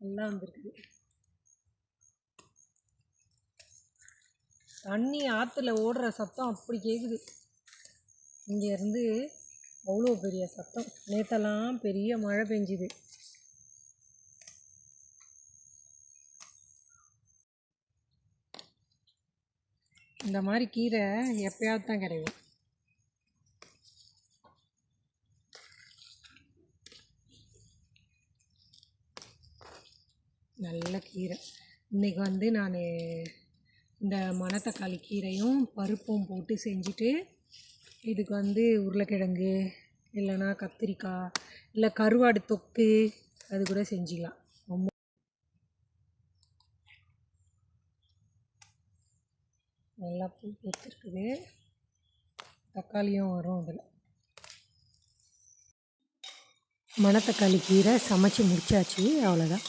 நல்லா வந்திருக்குது. தண்ணி ஆற்றுல ஓடுற சத்தம் அப்படி கேட்குது. இங்கேருந்து அவ்வளோ பெரிய சத்தம். நேற்றெல்லாம் பெரிய மழை பெஞ்சுது. இந்த மாதிரி கீரை எப்பயாவது தான் கிடைக்கும். நல்ல கீரை. இன்றைக்கி நான் இந்த மணத்தக்காளி கீரையும் பருப்பும் போட்டு செஞ்சுட்டு, இதுக்கு உருளைக்கிழங்கு இல்லைன்னா கத்திரிக்காய் இல்லை கருவாடு தொக்கு அது கூட செஞ்சுக்கலாம். ரொம்ப நல்லா பூ பூத்துருக்குது. தக்காளியும் வரும் அதில். மணத்தக்காளி கீரை சமைச்சு முடிச்சாச்சு. அவ்வளோதான்.